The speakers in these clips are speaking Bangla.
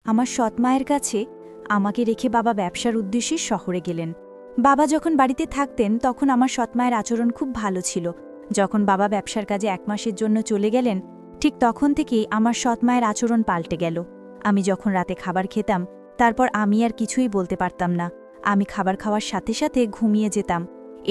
আমার সৎ মায়ের কাছে আমাকে রেখে বাবা ব্যবসার উদ্দেশ্যে শহরে গেলেন। বাবা যখন বাড়িতে থাকতেন তখন আমার সৎ মায়ের আচরণ খুব ভালো ছিল। যখন বাবা ব্যবসার কাজে 1 মাসের জন্য চলে গেলেন, ঠিক তখন থেকেই আমার সৎ মায়ের আচরণ পাল্টে গেল। আমি যখন রাতে খাবার খেতাম, তারপর আমি আর কিছুই বলতে পারতাম না। আমি খাবার খাওয়ার সাথে সাথে ঘুমিয়ে যেতাম।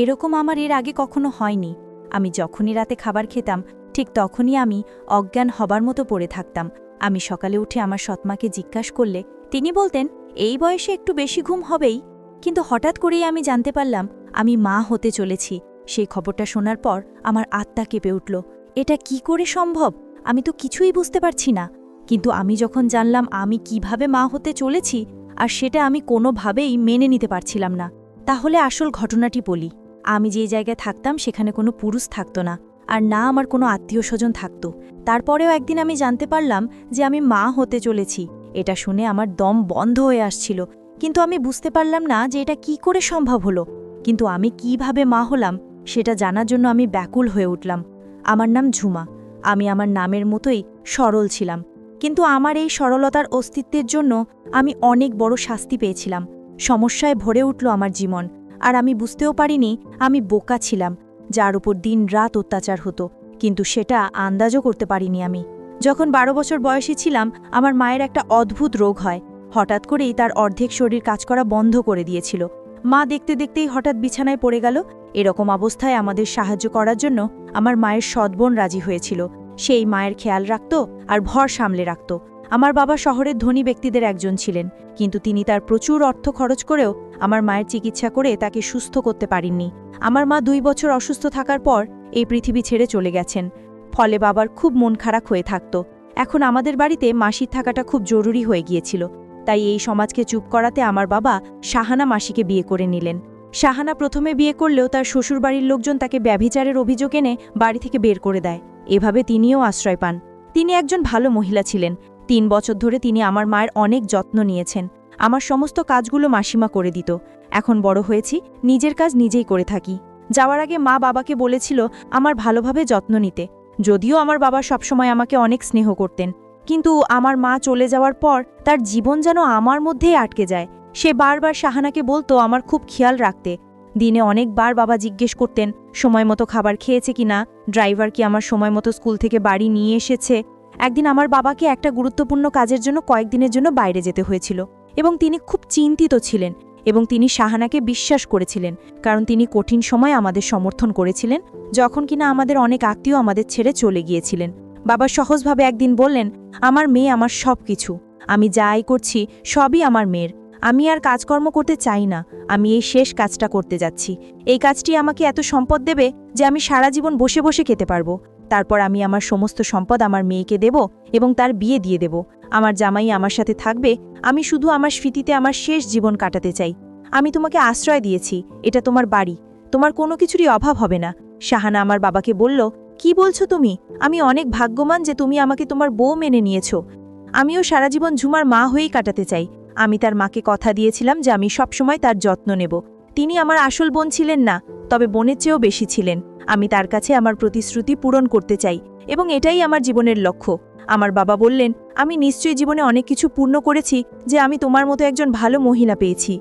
এরকম আমার এর আগে কখনো হয়নি। আমি যখনই রাতে খাবার খেতাম, ঠিক তখনই আমি অজ্ঞান হবার মতো পড়ে থাকতাম। আমি সকালে উঠে আমার সৎমাকে জিজ্ঞাসা করলে তিনি বলতেন, এই বয়সে একটু বেশি ঘুম হবেই। কিন্তু হঠাৎ করেই আমি জানতে পারলাম আমি মা হতে চলেছি। সেই খবরটা শোনার পর আমার আত্মা কেঁপে উঠল। এটা কি করে সম্ভব? আমি তো কিছুই বুঝতে পারছি না। কিন্তু আমি যখন জানলাম আমি কিভাবে মা হতে চলেছি, আর সেটা আমি কোনোভাবেই মেনে নিতে পারছিলাম না। তাহলে আসল ঘটনাটি বলি। আমি যে জায়গায় থাকতাম সেখানে কোনো পুরুষ থাকতো না, আর না আমার কোনো আত্মীয় স্বজন থাকতো। তারপরেও একদিন আমি জানতে পারলাম যে আমি মা হতে চলেছি। এটা শুনে আমার দম বন্ধ হয়ে আসছিল, কিন্তু আমি বুঝতে পারলাম না যে এটা কি করে সম্ভব হলো। কিন্তু আমি কিভাবে মা হলাম সেটা জানার জন্য আমি ব্যাকুল হয়ে উঠলাম। আমার নাম ঝুমা। আমি আমার নামের মতোই সরল ছিলাম, কিন্তু আমার এই সরলতার অস্তিত্বের জন্য আমি অনেক বড় শাস্তি পেয়েছিলাম। সমস্যায় ভরে উঠল আমার জীবন, আর আমি বুঝতেও পারিনি আমি বোকা ছিলাম, যার উপর দিন রাত অত্যাচার হতো, কিন্তু সেটা আন্দাজও করতে পারিনি আমি। যখন 12 বছর বয়সী ছিলাম, আমার মায়ের একটা অদ্ভুত রোগ হয়। হঠাৎ করেই তার অর্ধেক শরীর কাজ করা বন্ধ করে দিয়েছিল। মা দেখতে দেখতেই হঠাৎ বিছানায় পড়ে গেল। এরকম অবস্থায় আমাদের সাহায্য করার জন্য আমার মায়ের সৎ বোন রাজি হয়েছিল। সেই মায়ের খেয়াল রাখত আর ভর সামলে রাখত। আমার বাবা শহরের ধনী ব্যক্তিদের একজন ছিলেন, কিন্তু তিনি তার প্রচুর অর্থ খরচ করেও আমার মায়ের চিকিৎসা করে তাকে সুস্থ করতে পারেননি। আমার মা 2 বছর অসুস্থ থাকার পর এই পৃথিবী ছেড়ে চলে গেছেন। ফলে বাবার খুব মন খারাপ হয়ে থাকত। এখন আমাদের বাড়িতে মাসির থাকাটা খুব জরুরি হয়ে গিয়েছিল। তাই এই সমাজকে চুপ করাতে আমার বাবা শাহানা মাসিকে বিয়ে করে নিলেন। শাহানা প্রথমে বিয়ে করলেও তার শ্বশুরবাড়ির লোকজন তাকে ব্যভিচারের অভিযোগ এনে বাড়ি থেকে বের করে দেয়। এভাবে তিনিও আশ্রয় পান। তিনি একজন ভালো মহিলা ছিলেন। 3 বছর ধরে তিনি আমার মায়ের অনেক যত্ন নিয়েছেন। আমার সমস্ত কাজগুলো মাসিমা করে দিত। এখন বড় হয়েছি, নিজের কাজ নিজেই করে থাকি। যাওয়ার আগে মা বাবাকে বলেছিল আমার ভালোভাবে যত্ন নিতে। যদিও আমার বাবা সবসময় আমাকে অনেক স্নেহ করতেন, কিন্তু আমার মা চলে যাওয়ার পর তার জীবন যেন আমার মধ্যেই আটকে যায়। সে বারবার শাহানাকে বলতো আমার খুব খেয়াল রাখতে। দিনে অনেকবার বাবা জিজ্ঞেস করতেন সময় মতো খাবার খেয়েছে কিনা, ড্রাইভার কি আমার সময় মতো স্কুল থেকে বাড়ি নিয়ে এসেছে। একদিন আমার বাবাকে একটা গুরুত্বপূর্ণ কাজের জন্য কয়েকদিনের জন্য বাইরে যেতে হয়েছিল, এবং তিনি খুব চিন্তিত ছিলেন, এবং তিনি শাহানাকে বিশ্বাস করেছিলেন, কারণ তিনি কঠিন সময় আমাদের সমর্থন করেছিলেন, যখন কিনা আমাদের অনেক আত্মীয় আমাদের ছেড়ে চলে গিয়েছিলেন। বাবা সহজভাবে একদিন বললেন, আমার মেয়ে আমার সব কিছু। আমি যাই করছি সবই আমার মেয়ের। আমি আর কাজকর্ম করতে চাই না। আমি এই শেষ কাজটা করতে যাচ্ছি। এই কাজটি আমাকে এত সম্পদ দেবে যে আমি সারা জীবন বসে বসে খেতে পারবো। তারপর আমি আমার সমস্ত সম্পদ আমার মেয়েকে দেব এবং তার বিয়ে দিয়ে দেব। আমার জামাই আমার সাথে থাকবে। আমি শুধু আমার স্মৃতিতে আমার শেষ জীবন কাটাতে চাই। আমি তোমাকে আশ্রয় দিয়েছি, এটা তোমার বাড়ি, তোমার কোনো কিছুরই অভাব হবে না। শাহানা আমার বাবাকে বলল, কি বলছো তুমি? আমি অনেক ভাগ্যবান যে তুমি আমাকে তোমার বউ মেনে নিয়েছো। আমিও সারা জীবন ঝুমার মা হয়েই কাটাতে চাই। আমি তার মাকে কথা দিয়েছিলাম যে আমি সবসময় তার যত্ন নেব। তিনি আমার আসল বোন ছিলেন না, তবে বোনের চেয়েও বেশি ছিলেন। আমি তার কাছে আমার প্রতিশ্রুতি পূরণ করতে চাই, এবং এটাই আমার জীবনের লক্ষ্য। আমার বাবা বললেন, আমি নিশ্চয়ই জীবনে অনেক কিছু পূর্ণ করেছি যে আমি তোমার মতো একজন ভালো মহিলা পেয়েছি।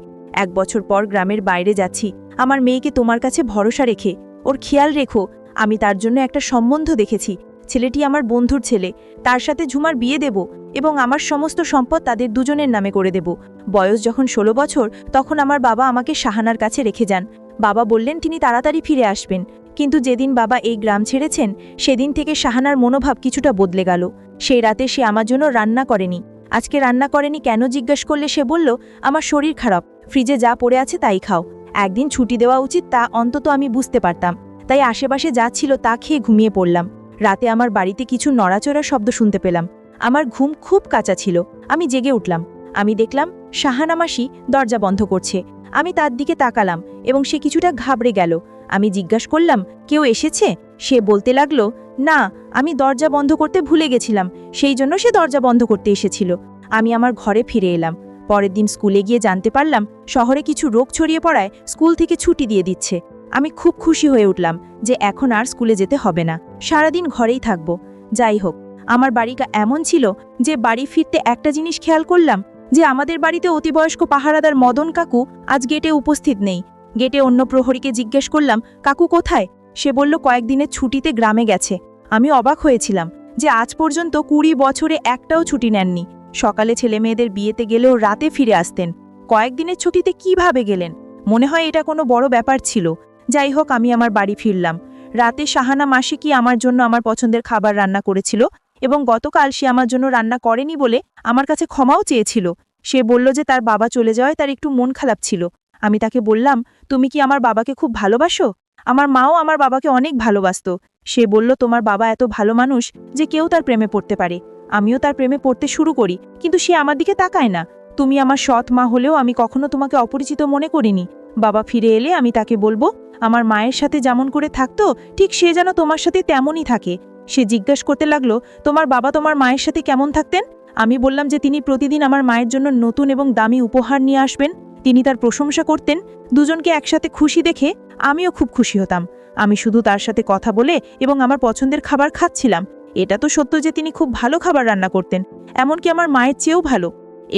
1 বছর পর গ্রামের বাইরে যাচ্ছি। আমার মেয়েকে তোমার কাছে ভরসা রেখে ওর খেয়াল রেখো। আমি তার জন্য একটা সম্বন্ধ দেখেছি। ছেলেটি আমার বন্ধুর ছেলে। তার সাথে ঝুমার বিয়ে দেব, এবং আমার সমস্ত সম্পদ তাদের দুজনের নামে করে দেব। বয়স যখন 16 বছর, তখন আমার বাবা আমাকে শাহানার কাছে রেখে যান। বাবা বললেন তিনি তাড়াতাড়ি ফিরে আসবেন। কিন্তু যেদিন বাবা এই গ্রাম ছেড়েছেন, সেদিন থেকে শাহানার মনোভাব কিছুটা বদলে গেল। সেই রাতে সে আমার জন্য রান্না করেনি। আজকে রান্না করেনি কেন জিজ্ঞাসা করলে সে বলল, আমার শরীর খারাপ, ফ্রিজে যা পড়ে আছে তাই খাও। একদিন ছুটি দেওয়া উচিত, তা অন্তত আমি বুঝতে পারতাম। তাই আশেপাশে যা ছিল তা খেয়ে ঘুমিয়ে পড়লাম। রাতে আমার বাড়িতে কিছু নড়াচড়ার শব্দ শুনতে পেলাম। আমার ঘুম খুব কাঁচা ছিল। আমি জেগে উঠলাম। আমি দেখলাম শাহানা মাসি দরজা বন্ধ করছে। আমি তার দিকে তাকালাম, এবং সে কিছুটা ঘাবড়ে গেল। আমি জিজ্ঞাসা করলাম, কেউ এসেছে? সে বলতে লাগলো, না, আমি দরজা বন্ধ করতে ভুলে গেছিলাম, সেই জন্য সে দরজা বন্ধ করতে এসেছিল। আমি আমার ঘরে ফিরে এলাম। পরের দিন স্কুলে গিয়ে জানতে পারলাম শহরে কিছু রোগ ছড়িয়ে পড়ায় স্কুল থেকে ছুটি দিয়ে দিচ্ছে। আমি খুব খুশি হয়ে উঠলাম যে এখন আর স্কুলে যেতে হবে না, সারাদিন ঘরেই থাকব। যাই হোক, আমার বাড়িটা এমন ছিল যে বাড়ি ফিরতে একটা জিনিস খেয়াল করলাম যে আমাদের বাড়িতে অতিবয়স্ক পাহারাদার মদন কাকু আজ গেটে উপস্থিত নেই। গেটে অন্য প্রহরীকে জিজ্ঞেস করলাম, কাকু কোথায়? সে বলল কয়েকদিনের ছুটিতে গ্রামে গেছে। আমি অবাক হয়েছিলাম যে আজ পর্যন্ত 20 বছরে একটাও ছুটি নেননি। সকালে ছেলেমেয়েদের বিয়েতে গেলেও রাতে ফিরে আসতেন। কয়েকদিনের ছুটিতে কিভাবে গেলেন? মনে হয় এটা কোনো বড় ব্যাপার ছিল। যাই হোক, আমি আমার বাড়ি ফিরলাম। রাতে শাহানা মাসি কি আমার জন্য আমার পছন্দের খাবার রান্না করেছিল এবং গতকাল সে আমার জন্য রান্না করেনি বলে আমার কাছে ক্ষমাও চেয়েছিল। সে বলল যে তার বাবা চলে যাওয়ায় তার একটু মন খারাপ ছিল। আমি তাকে বললাম, তুমি কি আমার বাবাকে খুব ভালোবাসো? আমার মাও আমার বাবাকে অনেক ভালোবাসতো। সে বলল, তোমার বাবা এত ভালো মানুষ যে কেউ তার প্রেমে পড়তে পারে। আমিও তার প্রেমে পড়তে শুরু করি, কিন্তু সে আমার দিকে তাকায় না। তুমি আমার সৎ মা হলেও আমি কখনো তোমাকে অপরিচিত মনে করিনি। বাবা ফিরে এলে আমি তাকে বলবো, আমার মায়ের সাথে যেমন করে থাকতো ঠিক সে যেন তোমার সাথে তেমনই থাকে। সে জিজ্ঞাসা করতে লাগলো, তোমার বাবা তোমার মায়ের সাথে কেমন থাকতেন? আমি বললাম যে তিনি প্রতিদিন আমার মায়ের জন্য নতুন এবং দামি উপহার নিয়ে আসবেন। তিনি তার প্রশংসা করতেন। দুজনকে একসাথে খুশি দেখে আমিও খুব খুশি হতাম। আমি শুধু তার সাথে কথা বলে এবং আমার পছন্দের খাবার খাচ্ছিলাম। এটা তো সত্য যে তিনি খুব ভালো খাবার রান্না করতেন, এমনকি আমার মায়ের চেয়েও ভালো।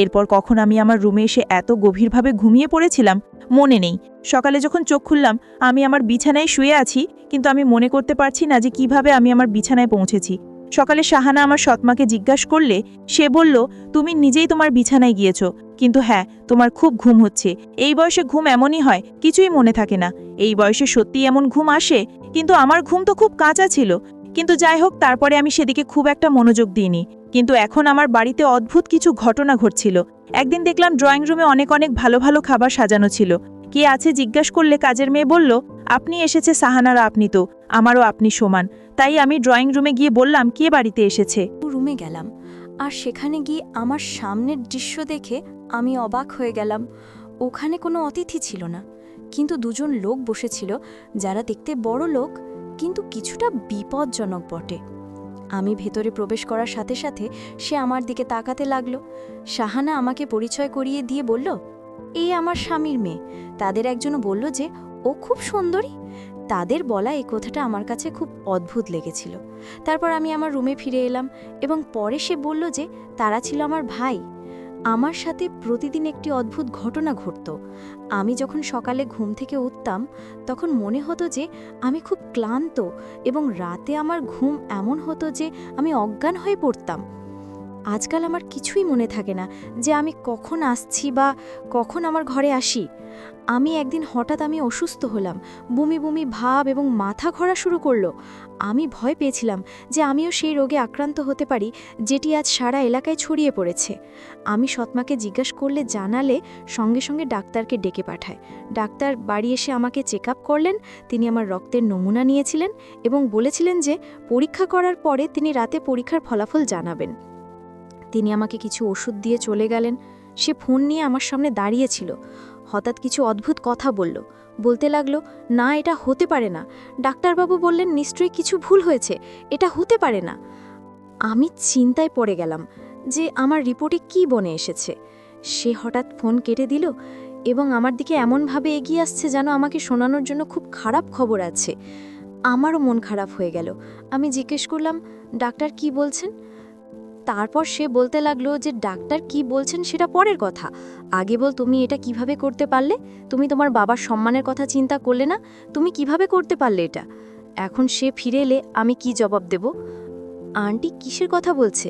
এরপর কখন আমি আমার রুমে এসে এত গভীরভাবে ঘুমিয়ে পড়েছিলাম মনে নেই। সকালে যখন চোখ খুললাম আমি আমার বিছানায় শুয়ে আছি, কিন্তু আমি মনে করতে পারছি না যে কিভাবে আমি আমার বিছানায় পৌঁছেছি। সকালে শাহানা আমার সৎমাকে জিজ্ঞাসা করলে সে বলল, তুমি নিজেই তোমার বিছানায় গিয়েছো, কিন্তু হ্যাঁ তোমার খুব ঘুম হচ্ছে। এই বয়সে ঘুম এমনই হয়, কিছুই মনে থাকে না। এই বয়সে সত্যিই এমন ঘুম আসে, কিন্তু আমার ঘুম তো খুব কাঁচা ছিল। কিন্তু যাই হোক, তারপরে আমি সেদিকে খুব একটা মনোযোগ দিইনি। কিন্তু এখন আমার বাড়িতে অদ্ভুত কিছু ঘটনা ঘটছিল। একদিন দেখলাম ড্রয়িং রুমে অনেক অনেক ভালো ভালো খাবার সাজানো ছিল। কে আছে জিজ্ঞাসা করলে কাজের মেয়ে বলল, আপনি এসেছে সাহানারা, আপনি তো আমারও আপনি সমান। তাই আমি ড্রয়িং রুমে গিয়ে বললাম, কে বাড়িতে এসেছে? রুমে গেলাম, আর সেখানে গিয়ে আমার সামনের দৃশ্য দেখে আমি অবাক হয়ে গেলাম। ওখানে কোনো অতিথি ছিল না, কিন্তু দুজন লোক বসেছিল যারা দেখতে বড় লোক, কিন্তু কিছুটা বিপজ্জনক বটে। আমি ভেতরে প্রবেশ করার সাথে সাথে সে আমার দিকে তাকাতে লাগলো। শাহানা আমাকে পরিচয় করিয়ে দিয়ে বলল, এই আমার স্বামীর মেয়ে। তাদের একজনও বলল যে ও খুব সুন্দরী। তাদের বলা এই কথাটা আমার কাছে খুব অদ্ভুত লেগেছিল। তারপর আমি আমার রুমে ফিরে এলাম এবং পরে সে বলল যে তারা ছিল আমার ভাই। আমার সাথে প্রতিদিন একটি অদ্ভুত ঘটনা ঘটত। আমি যখন সকালে ঘুম থেকে উঠতাম তখন মনে হতো যে আমি খুব ক্লান্ত, এবং রাতে আমার ঘুম এমন হতো যে আমি অজ্ঞান হয়ে পড়তাম। আজকাল আমার কিছুই মনে থাকে না যে আমি কখন আসছি বা কখন আমার ঘরে আসি। একদিন হঠাৎ আমি অসুস্থ হলাম, বমি বমি ভাব এবং মাথা ঘোরা শুরু করলো। আমি ভয় পেয়েছিলাম যে আমিও সেই রোগে আক্রান্ত হতে পারি যেটি আজ সারা এলাকায় ছড়িয়ে পড়েছে। আমি সৎমাকে জিজ্ঞাসা করলে জানালে সঙ্গে সঙ্গে ডাক্তারকে ডেকে পাঠায়। ডাক্তার বাড়ি এসে আমাকে চেক আপ করলেন। তিনি আমার রক্তের নমুনা নিয়েছিলেন এবং বলেছিলেন যে পরীক্ষা করার পরে তিনি রাতে পরীক্ষার ফলাফল জানাবেন। তিনি আমাকে কিছু ওষুধ দিয়ে চলে গেলেন। সে ফোন নিয়ে আমার সামনে দাঁড়িয়েছিল। হঠাৎ কিছু অদ্ভুত কথা বলতে লাগলো, না এটা হতে পারে না। ডাক্তারবাবু বললেন নিশ্চয়ই কিছু ভুল হয়েছে, এটা হতে পারে না। আমি চিন্তায় পড়ে গেলাম যে আমার রিপোর্টে কি বনে এসেছে। সে হঠাৎ ফোন কেটে দিল এবং আমার দিকে এমনভাবে এগিয়ে আসছে যেন আমাকে শোনানোর জন্য খুব খারাপ খবর আছে। আমারও মন খারাপ হয়ে গেল। আমি জিজ্ঞেস করলাম, ডাক্তার কি বলছেন? তারপর সে বলতে লাগলো যে ডাক্তার কি বলছেন সেটা পরের কথা, আগে বল তুমি এটা কিভাবে করতে পারলে? তুমি তোমার বাবার সম্মানের কথা চিন্তা করলে না? তুমি কিভাবে করতে পারলে এটা? এখন সে ফিরে এলে আমি কি জবাব দেব? আন্টি কিসের কথা বলছে?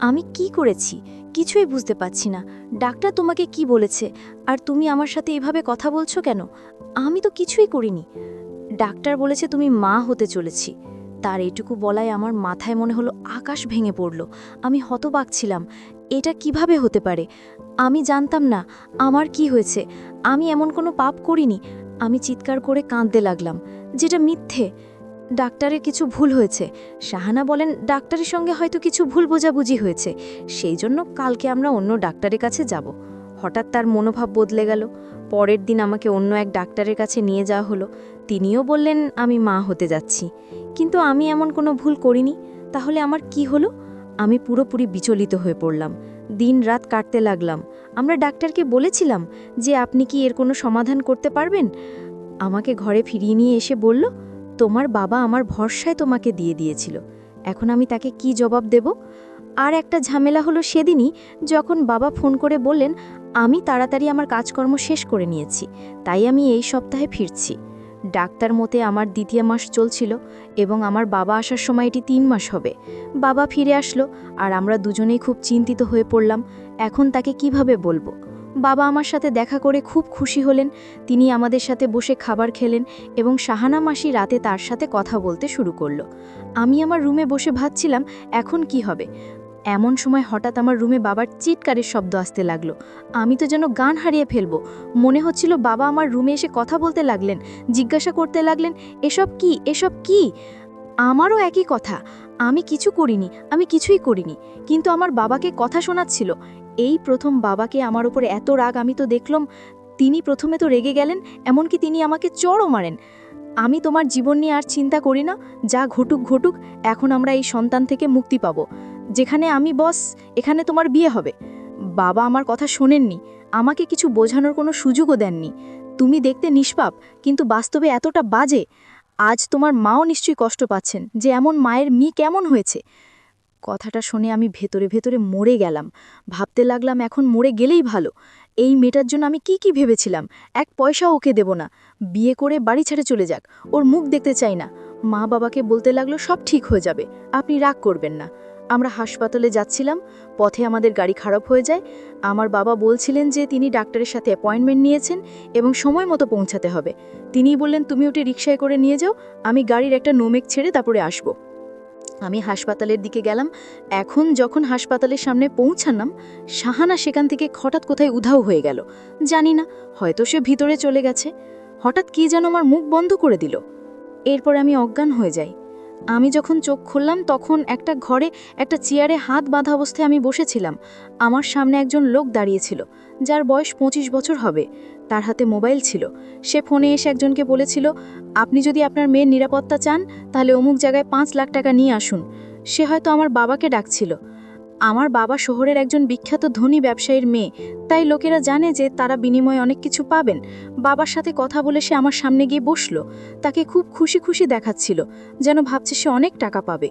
আমি কি করেছি কিছুই বুঝতে পারছি না। ডাক্তার তোমাকে কি বলেছে আর তুমি আমার সাথে এভাবে কথা বলছো কেন? আমি তো কিছুই করিনি। ডাক্তার বলেছে তুমি মা হতে চলেছি। তার এইটুকু বলায় আমার মাথায় মনে হলো আকাশ ভেঙে পড়ল। আমি হতবাক ছিলাম, এটা কিভাবে হতে পারে? আমি জানতাম না আমার কি হয়েছে। আমি এমন কোনো পাপ করিনি। আমি চিৎকার করে কাঁদতে লাগলাম, যেটা মিথ্যে। ডাক্তারের কিছু ভুল হয়েছে। শাহানা বলেন ডাক্তারের সঙ্গে হয়তো কিছু ভুল বোঝাবুঝি হয়েছে, সেই জন্য কালকে আমরা অন্য ডাক্তারের কাছে যাব। হঠাৎ তার মনোভাব বদলে গেল। পরের দিন আমাকে অন্য এক ডাক্তারের কাছে নিয়ে যাওয়া হলো। তিনিও বললেন আমি মা হতে যাচ্ছি, কিন্তু আমি এমন কোনো ভুল করিনি। তাহলে আমার কি হলো? আমি পুরোপুরি বিচলিত হয়ে পড়লাম। দিন রাত কাটতে লাগলাম। আমরা ডাক্তারকে বলেছিলাম যে আপনি কি এর কোনো সমাধান করতে পারবেন? আমাকে ঘরে ফিরিয়ে নিয়ে এসে বলল, তোমার বাবা আমার ভরসায় তোমাকে দিয়ে দিয়েছিল। এখন আমি তাকে কি জবাব দেব? আর একটা ঝামেলা হলো সেদিনই, যখন বাবা ফোন করে বললেন আমি তাড়াতাড়ি আমার কাজকর্ম শেষ করে নিয়েছি, তাই আমি এই সপ্তাহে ফিরছি। ডাক্তার মতে আমার 2য় মাস চলছিল এবং আমার বাবা আসার সময় এটি 3 মাস হবে। বাবা ফিরে আসলো আর আমরা দুজনেই খুব চিন্তিত হয়ে পড়লাম। এখন তাকে কিভাবে বলবো? বাবা আমার সাথে দেখা করে খুব খুশি হলেন। তিনি আমাদের সাথে বসে খাবার খেলেন এবং শাহানা মাসি রাতে তার সাথে কথা বলতে শুরু করলো। আমি আমার রুমে বসে ভাবছিলাম এখন কি হবে। এমন সময় হঠাৎ আমার রুমে বাবার চিৎকারের শব্দ আসতে লাগলো। আমি তো যেন গান হারিয়ে ফেলবো। মনে হচ্ছিল বাবা আমার রুমে এসে কথা বলতে লাগলেন, জিজ্ঞাসা করতে লাগলেন এসব কি, এসব কি? আমারও একই কথা, আমি কিছু করিনি, আমি কিছুই করিনি, কিন্তু আমার বাবাকে কথা শোনাচ্ছিল। এই প্রথম বাবাকে আমার উপরে এত রাগ আমি তো দেখলাম। তিনি প্রথমে তো রেগে গেলেন, এমনকি তিনি আমাকে চড়ও মারেন। আমি তোমার জীবন নিয়ে আর চিন্তা করি না, যা ঘটুক ঘটুক, এখন আমরা এই সন্তান থেকে মুক্তি পাবো। যেখানে আমি বস, এখানে তোমার বিয়ে হবে। বাবা আমার কথা শোনেননি, আমাকে কিছু বোঝানোর কোনো সুযোগও দেননি। তুমি দেখতে নিষ্পাপ, কিন্তু বাস্তবে এতটা বাজে। আজ তোমার মাও নিশ্চয়ই কষ্ট পাচ্ছেন যে এমন মায়ের মেয়ে কেমন হয়েছে। কথাটা শুনে আমি ভেতরে ভেতরে মরে গেলাম। ভাবতে লাগলাম এখন মরে গেলেই ভালো। এই মেয়েটার জন্য আমি কি ভেবেছিলাম। 1 পয়সাও ওকে দেব না, বিয়ে করে বাড়ি ছেড়ে চলে যাক, ওর মুখ দেখতে চাই না। মা বাবাকে বলতে লাগলো সব ঠিক হয়ে যাবে, আপনি রাগ করবেন না। আমরা হাসপাতালে যাচ্ছিলাম, পথে আমাদের গাড়ি খারাপ হয়ে যায়। আমার বাবা বলছিলেন যে তিনি ডাক্তারের সাথে অ্যাপয়েন্টমেন্ট নিয়েছেন এবং সময় মতো পৌঁছাতে হবে। তিনিই বললেন তুমি ওটি রিকশায় করে নিয়ে যাও, আমি গাড়ির একটা নোমেক ছেড়ে তারপরে আসব। আমি হাসপাতালের দিকে গেলাম। এখন যখন হাসপাতালের সামনে পৌঁছালাম, শাহানা সেখান থেকে হঠাৎ কোথায় উধাও হয়ে গেল। জানি না, হয়তো সে ভিতরে চলে গেছে। হঠাৎ কি যেন আমার মুখ বন্ধ করে দিল। এরপর আমি অজ্ঞান হয়ে যাই। আমি যখন চোখ খুললাম তখন একটা ঘরে একটা চেয়ারে হাত বাঁধা অবস্থায় আমি বসেছিলাম। আমার সামনে একজন লোক দাঁড়িয়েছিল, যার বয়স 25 বছর হবে। তার হাতে মোবাইল ছিল। সে ফোনে এসে একজনকে বলেছিল, আপনি যদি আপনার মেয়ের নিরাপত্তা চান তাহলে অমুক জায়গায় 5 লাখ টাকা নিয়ে আসুন। সে হয়তো আমার বাবাকে ডাকছিল। আমার বাবা শহরের একজন বিখ্যাত ধনী ব্যবসায়ীর মেয়ে, তাই লোকেরা জানে যে তারা বিনিময়ে অনেক কিছু পাবেন। বাবার সাথে কথা বলে সে আমার সামনে গিয়ে বসলো। তাকে খুব খুশি খুশি দেখাচ্ছিল, যেন ভাবছে সে অনেক টাকা পাবে।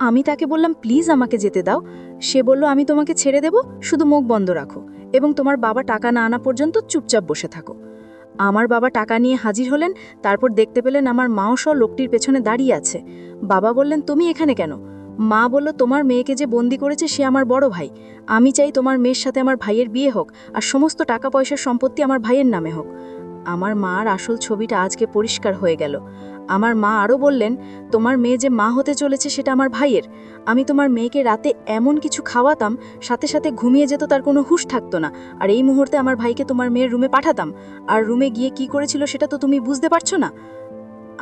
আমি তাকে বললাম প্লিজ আমাকে যেতে দাও। সে বলল আমি তোমাকে ছেড়ে দেব, শুধু মুখ বন্ধ রাখো এবং তোমার বাবা টাকা না আনা পর্যন্ত চুপচাপ বসে থাকো। আমার বাবা টাকা নিয়ে হাজির হলেন। তারপর দেখতে পেলেন আমার মাও সহ লোকটির পেছনে দাঁড়িয়ে আছে। বাবা বললেন তুমি এখানে কেন? মা বলল তোমার মেয়েকে যে বন্দি করেছে সে আমার বড় ভাই। আমি চাই তোমার মেয়ের সাথে আমার ভাইয়ের বিয়ে হোক আর সমস্ত টাকা পয়সার সম্পত্তি আমার ভাইয়ের নামে হোক। আমার মার আসল ছবিটা আজকে পরিষ্কার হয়ে গেল। আমার মা আরও বললেন তোমার মেয়ে যে মা হতে চলেছে সেটা আমার ভাইয়ের। আমি তোমার মেয়েকে রাতে এমন কিছু খাওয়াতাম, সাথে সাথে ঘুমিয়ে যেত, তার কোনো হুঁশ থাকতো না। আর এই মুহূর্তে আমার ভাইকে তোমার মেয়ের রুমে পাঠাতাম, আর রুমে গিয়ে কি করেছিল সেটা তো তুমি বুঝতে পারছো না।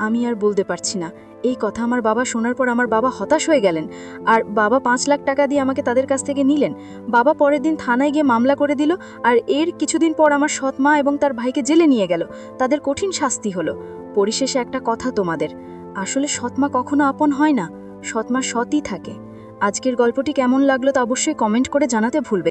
আমি আর বলতে পারছি না। এই কথা আমার বাবা শোনার পর আমার বাবা হতাশ হয়ে গেলেন। আর বাবা 5 লাখ টাকা দিয়ে আমাকে তাদের কাছ থেকে নিলেন। বাবা পরের দিন থানায় গিয়ে মামলা করে দিল। আর এর কিছুদিন পর আমার সৎ মা এবং তার ভাইকে জেলে নিয়ে গেল। তাদের কঠিন শাস্তি হলো। পরিশেষে একটা কথা তোমাদের, আসলে সৎমা কখনো আপন হয় না, সৎমা সৎই থাকে। আজকের গল্পটি কেমন লাগলো তা অবশ্যই কমেন্ট করে জানাতে ভুলবে।